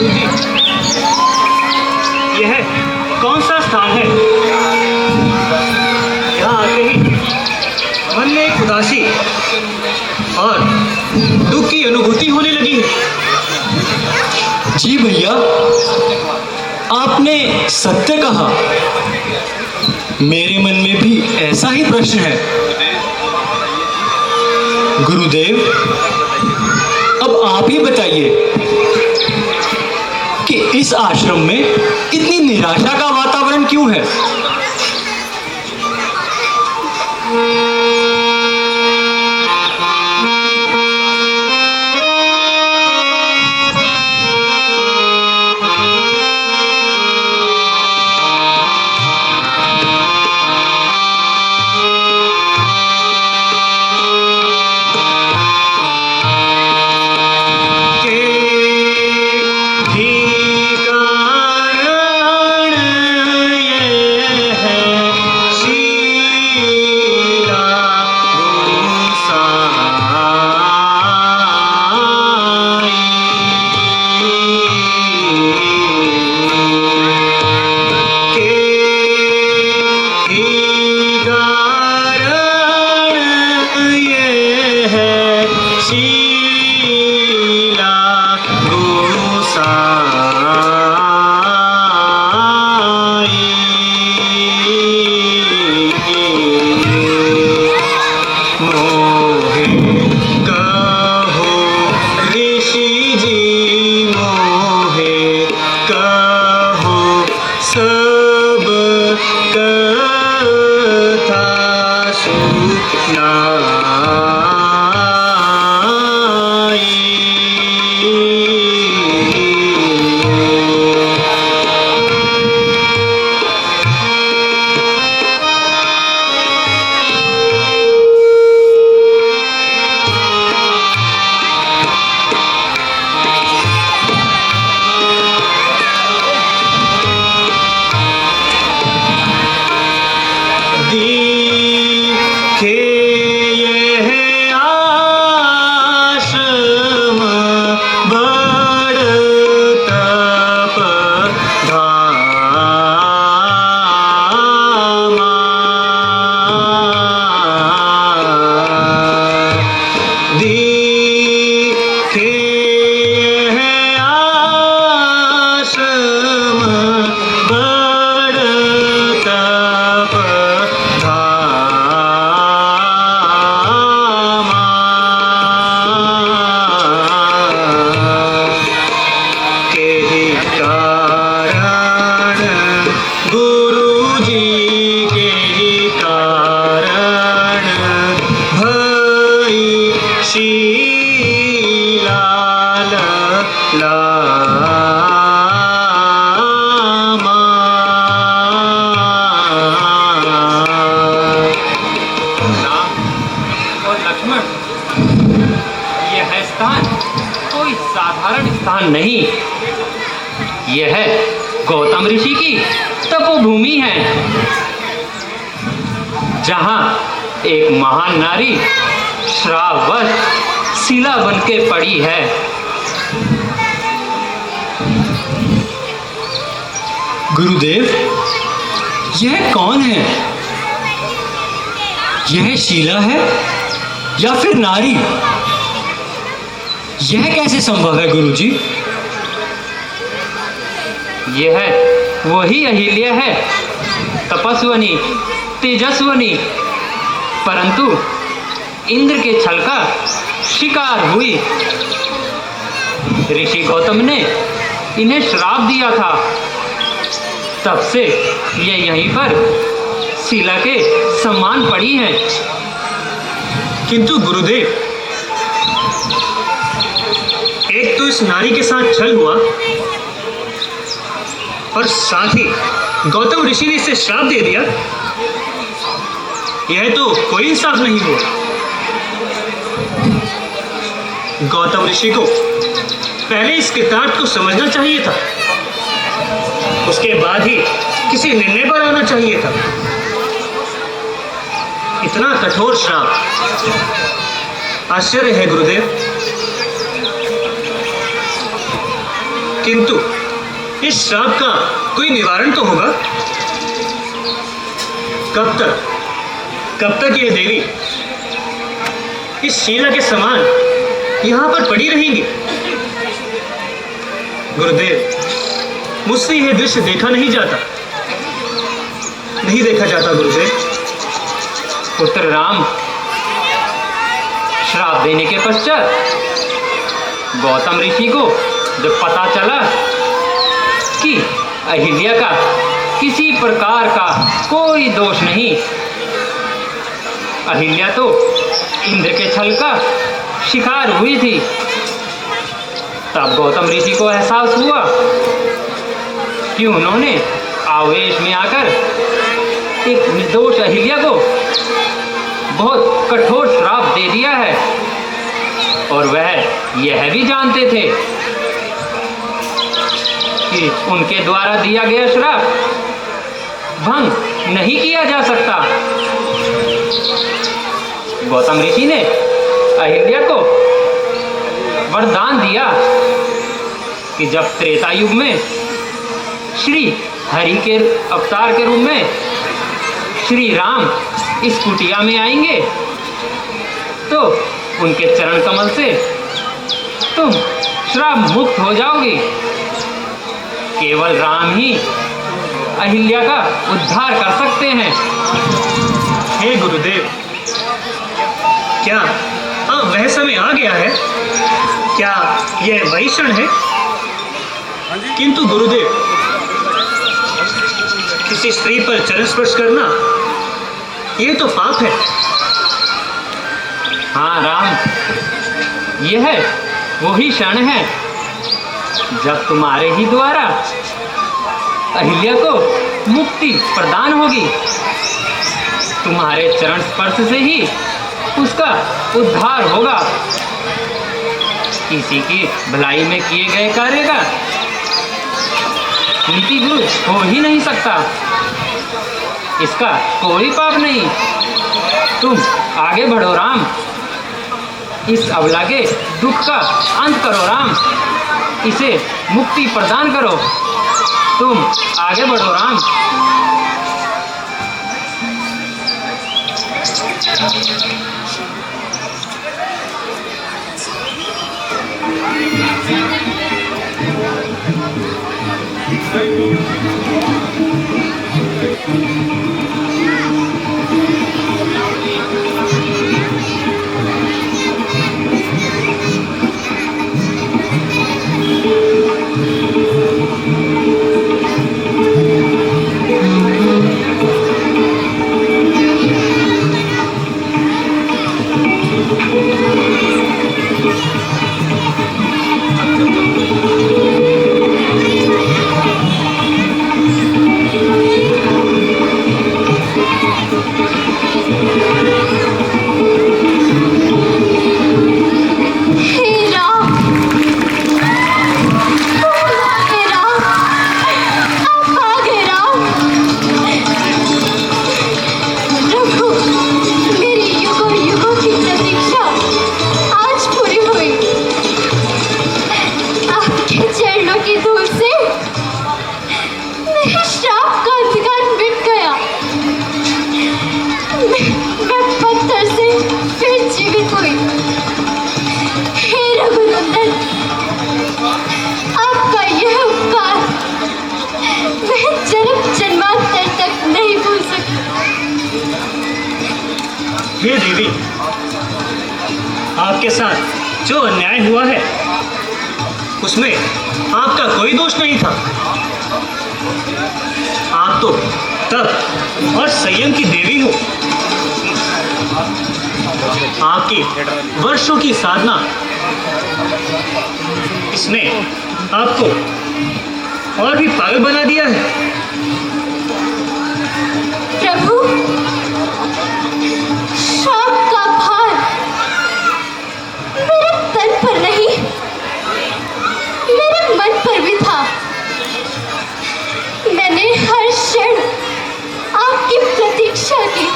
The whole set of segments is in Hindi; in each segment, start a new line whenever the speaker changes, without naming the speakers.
गुरुजी, यह कौन सा स्थान है? यहाँ आते ही मन में एक उदासी और दुख की अनुभूति होने लगी है।
जी भैया, आपने सत्य कहा। मेरे मन में भी ऐसा ही प्रश्न है। गुरुदेव, अब आप ही बताइए कि इस आश्रम में इतनी निराशा का वातावरण क्यों है?
नहीं, यह गौतम ऋषि की तपोभूमि है, जहां एक महान नारी श्रापवश शिला बन के पड़ी है।
गुरुदेव, यह कौन है? यह शीला है या फिर नारी? यह कैसे संभव है गुरुजी?
यह वही अहिल्या है, तपस्वनी, तेजस्वनी, परंतु इंद्र के छल का शिकार हुई। ऋषि गौतम ने इन्हें श्राप दिया था, तब से ये यहीं पर शिला के समान पड़ी हैं।
किंतु गुरुदेव, एक तो इस नारी के साथ छल हुआ और साथ ही गौतम ऋषि ने इसे श्राप दे दिया। यह तो कोई इंसाफ नहीं हुआ। गौतम ऋषि को पहले इस किताब को समझना चाहिए था, उसके बाद ही किसी निर्णय पर आना चाहिए था। इतना कठोर श्राप, आश्चर्य है गुरुदेव। किंतु इस श्राप का कोई निवारण तो होगा। कब तक ये देवी इस शीला के समान यहां पर पड़ी रहेंगी? गुरुदेव, मुझसे यह दृश्य देखा नहीं जाता गुरुदेव।
पुत्र राम, श्राप देने के पश्चात गौतम ऋषि को जब पता चला कि अहिल्या का किसी प्रकार का कोई दोष नहीं, अहिल्या तो इंद्र के छल का शिकार हुई थी, तब गौतम ऋषि को एहसास हुआ कि उन्होंने आवेश में आकर एक निर्दोष अहिल्या को बहुत कठोर श्राप दे दिया है। और वह यह भी जानते थे कि उनके द्वारा दिया गया श्राप भंग नहीं किया जा सकता। गौतम ऋषि ने अहिल्या को वरदान दिया कि जब त्रेता युग में श्री हरि के अवतार के रूप में श्री राम इस कुटिया में आएंगे तो उनके चरण कमल से तुम श्राप मुक्त हो जाओगी। केवल राम ही अहिल्या का उद्धार कर सकते हैं।
हे गुरुदेव, क्या अब वह समय आ गया है? क्या यह वही क्षण है? किंतु गुरुदेव, किसी स्त्री पर चरण स्पर्श करना यह तो पाप है।
हाँ राम, यह वही क्षण है जब तुम्हारे ही द्वारा अहिल्या को मुक्ति प्रदान होगी। तुम्हारे चरण स्पर्श से ही उसका उद्धार होगा। किसी की भलाई में किए गए कार्य का नीति विरुद्ध हो ही नहीं सकता। इसका कोई पाप नहीं। तुम आगे बढ़ो राम, इस अबला के दुख का अंत करो राम, इसे मुक्ति प्रदान करो। तुम आगे बढ़ो राम।
हे देवी, आपके साथ जो अन्याय हुआ है उसमें आपका कोई दोष नहीं था। आप तो तप और संयम की देवी हो। आपकी वर्षों की साधना इसने आपको और भी पागल बना दिया है।
प्रभु, श्राप का भार मेरे तन पर नहीं, मेरे मन पर भी था। मैंने हर क्षण आपकी प्रतीक्षा की।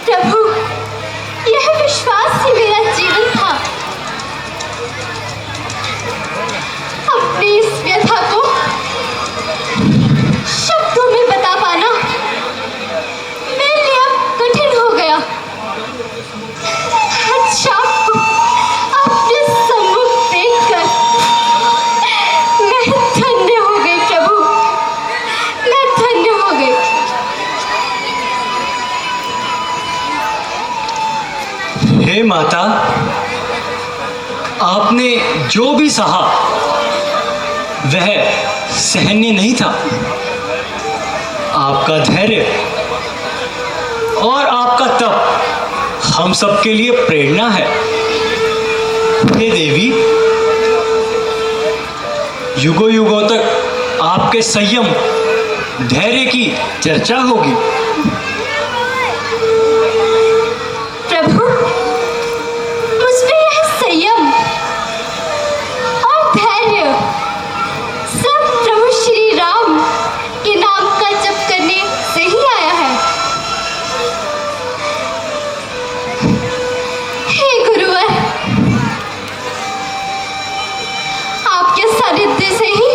प्रभु, यह विश्वास ही मेरा जीवन था।
जो भी सहा वह सहन्य नहीं था। आपका धैर्य और आपका तप हम सबके लिए प्रेरणा है। हे देवी, युगों युगों तक आपके संयम धैर्य की चर्चा होगी।
प्रभु, मुझमें यह संयम और धैर्य सब प्रभु श्री राम के नाम का जप करने से ही आया है। हे गुरुवर, आपके सानिध्य से ही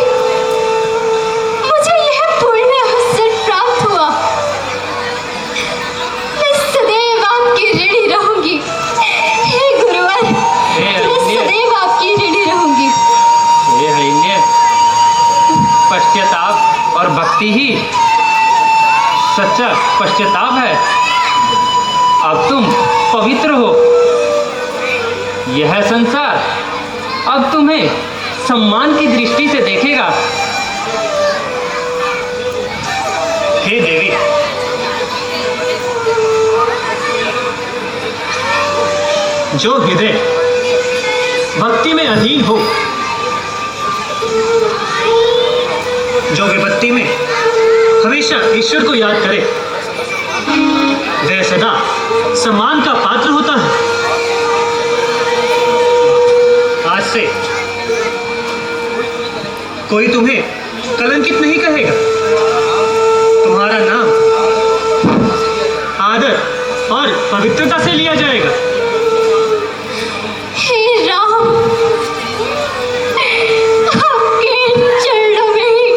मुझे यह पूर्ण अवसर प्राप्त हुआ। मैं सदैव आपकी ऋणी रहूंगी। हे गुरुवर, मैं सदैव आपकी ऋणी रहूंगी।
हे हरिण्य, पश्चाताप और भक्ति ही सच्चा पश्चाताप है। अब तुम पवित्र हो। यह संसार अब तुम्हें सम्मान की दृष्टि से देखेगा।
हे देवी, जो हृदय भक्ति में अधीन हो, जो विपत्ति में हमेशा ईश्वर को याद करे, वह सदा सम्मान का पात्र होता है। आज से कोई तुम्हें कलंकित नहीं कहेगा। तुम्हारा नाम आदर और पवित्रता से लिया जाएगा।
हे राम, आपके चरणों में ही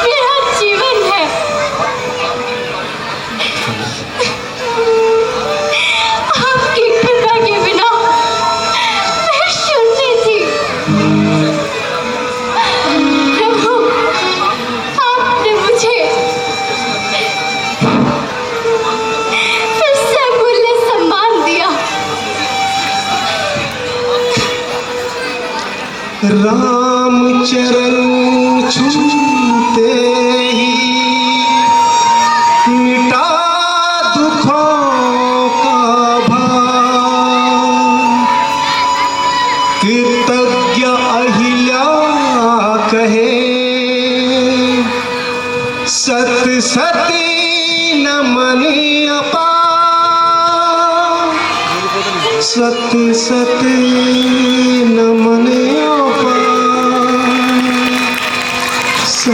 मेरा जीवन है। आपकी कृपा के बिना मैं शून्य थी। प्रभु, आपने मुझे फिर से अमूल्य सम्मान दिया।
राम चरण छूते ही मिटा दुखों का भार। कृतज्ञ अहिल्या कहे सत सती नमन अपार। सत सती नमन अपार।